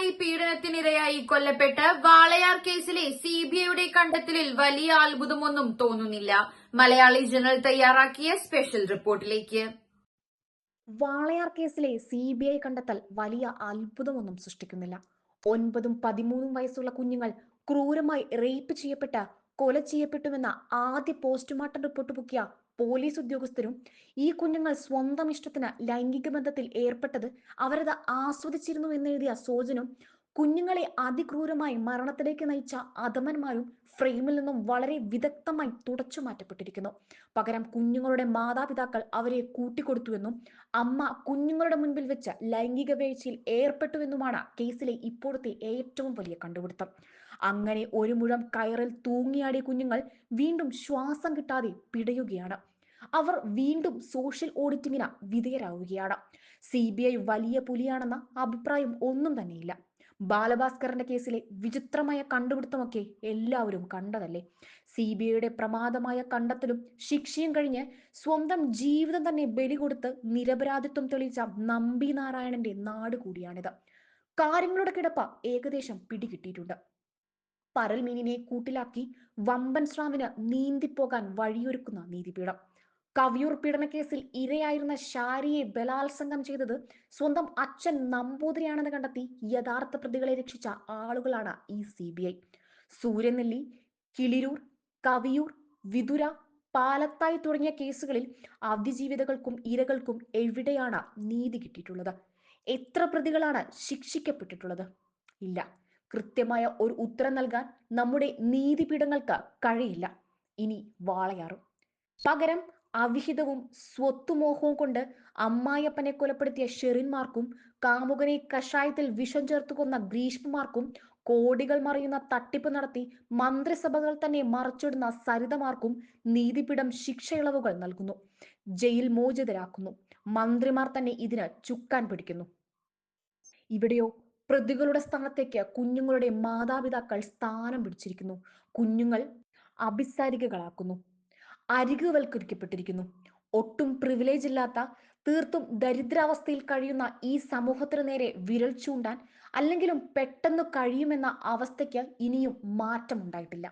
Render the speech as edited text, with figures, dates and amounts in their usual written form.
ക്രൂരമായി പീഡനത്തിനിരയായി കൊല്ലപ്പെട്ട് വാളയാർ കേസിലെ സിബിഐയുടെ കണ്ടെത്തലിൽ വലിയ അത്ഭുതമൊന്നും തോന്നുന്നില്ല. മലയാളി ജനറൽ തയ്യാറാക്കിയ സ്പെഷ്യൽ റിപ്പോർട്ടിലേക്ക്. വാളയാർ കേസിലെ CBI കണ്ടെത്തൽ വലിയ അത്ഭുതമൊന്നും സൃഷ്ടിക്കുന്നില്ല. 9ഉം 13ഉം വയസ്സുള്ള കുഞ്ഞുങ്ങൾ ക്രൂരമായി റേപ്പ് ചെയ്യപ്പെട്ട് കൊല ചെയ്യപ്പെട്ടുവെന്ന ആദ്യ പോസ്റ്റ്മോർട്ടം റിപ്പോർട്ട് പൊക്കിയ പോലീസ് ഉദ്യോഗസ്ഥരും ഈ കുഞ്ഞുങ്ങൾ സ്വന്തം ഇഷ്ടത്തിന് ലൈംഗിക ബന്ധത്തിൽ ഏർപ്പെട്ടത് അവരത് ആസ്വദിച്ചിരുന്നു എന്നെഴുതിയ സോജനും കുഞ്ഞുങ്ങളെ അതിക്രൂരമായി മരണത്തിലേക്ക് നയിച്ച അധമന്മാരും ഫ്രെയിമിൽ നിന്നും വളരെ വിദഗ്ധമായി തുടച്ചു മാറ്റപ്പെട്ടിരിക്കുന്നു. പകരം കുഞ്ഞുങ്ങളുടെ മാതാപിതാക്കൾ അവരെ കൂട്ടിക്കൊടുത്തുവെന്നും അമ്മ കുഞ്ഞുങ്ങളുടെ മുൻപിൽ വെച്ച് ലൈംഗിക വീഴ്ചയിൽ ഏർപ്പെട്ടുവെന്നുമാണ് കേസിലെ ഇപ്പോഴത്തെ ഏറ്റവും വലിയ കണ്ടുപിടുത്തം. അങ്ങനെ ഒരു മുഴം കയറിൽ തൂങ്ങിയാടിയ കുഞ്ഞുങ്ങൾ വീണ്ടും ശ്വാസം കിട്ടാതെ പിടയുകയാണ്. അവർ വീണ്ടും സോഷ്യൽ ഓഡിറ്റിങ്ങിന് വിധേയരാകുകയാണ്. CBI വലിയ പുലിയാണെന്ന അഭിപ്രായം ഒന്നും തന്നെയില്ല. ബാലഭാസ്കറിന്റെ കേസിലെ വിചിത്രമായ കണ്ടുപിടുത്തമൊക്കെ എല്ലാവരും കണ്ടതല്ലേ. CBIയുടെ പ്രമാദമായ കണ്ടെത്തലും ശിക്ഷയും കഴിഞ്ഞ് സ്വന്തം ജീവിതം തന്നെ ബലികൊടുത്ത് നിരപരാധിത്വം തെളിയിച്ച നമ്പി നാരായണന്റെ നാട് കൂടിയാണിത്. കാര്യങ്ങളുടെ കിടപ്പ ഏകദേശം പിടികിട്ടിയിട്ടുണ്ട്. പരൽമീനിനെ കൂട്ടിലാക്കി വമ്പൻ സ്രാവിന് നീന്തിപ്പോകാൻ വഴിയൊരുക്കുന്ന നീതിപീഠം. കവിയൂർ പീഡനക്കേസിൽ ഇരയായിരുന്ന ശാരിയെ ബലാത്സംഗം ചെയ്തത് സ്വന്തം അച്ഛൻ നമ്പൂതിരിയാണെന്ന് കണ്ടെത്തി യഥാർത്ഥ പ്രതികളെ രക്ഷിച്ച ആളുകളാണ് ഈ CBI. സൂര്യനെല്ലി, കിളിരൂർ, കവിയൂർ, വിതുര, പാലത്തായി തുടങ്ങിയ കേസുകളിൽ അതിജീവിതകൾക്കും ഇരകൾക്കും എവിടെയാണ് നീതി കിട്ടിയിട്ടുള്ളത്? എത്ര പ്രതികളാണ് ശിക്ഷിക്കപ്പെട്ടിട്ടുള്ളത്? ഇല്ല. കൃത്യമായ ഒരു ഉത്തരം നൽകാൻ നമ്മുടെ നീതിപീഠങ്ങൾക്ക് കഴിയില്ല. ഇനി വാളയാറും. പകരം അവിഹിതവും സ്വത്തുമോഹവും കൊണ്ട് അമ്മായിയപ്പനെ കൊലപ്പെടുത്തിയ ഷെറിൻമാർക്കും കാമുകനെ കഷായത്തിൽ വിഷം ചേർത്ത് കൊന്ന ഗ്രീഷ്മമാർക്കും കോടികൾ മറിയുന്ന തട്ടിപ്പ് നടത്തി മന്ത്രിസഭകൾ തന്നെ മറച്ചിടുന്ന സരിതമാർക്കും നീതിപീഠം ശിക്ഷയിളവുകൾ നൽകുന്നു. ജയിൽ മോചിതരാക്കുന്നു. മന്ത്രിമാർ തന്നെ ഇതിന് ചുക്കാൻ പിടിക്കുന്നു. ഇവിടെയോ പ്രതികളുടെ സ്ഥാനത്തേക്ക് കുഞ്ഞുങ്ങളുടെ മാതാപിതാക്കൾ സ്ഥാനം പിടിച്ചിരിക്കുന്നു. കുഞ്ഞുങ്ങൾ അഭിസാരികകളാക്കുന്നു, അരികുവൽക്കരിക്കപ്പെട്ടിരിക്കുന്നു. ഒട്ടും പ്രിവിലേജ് ഇല്ലാത്ത, തീർത്തും ദരിദ്രാവസ്ഥയിൽ കഴിയുന്ന ഈ സമൂഹത്തിന് നേരെ വിരൽ ചൂണ്ടാൻ അല്ലെങ്കിലും പെട്ടെന്ന് കഴിയുമെന്ന അവസ്ഥയ്ക്ക് ഇനിയും മാറ്റമുണ്ടായിട്ടില്ല.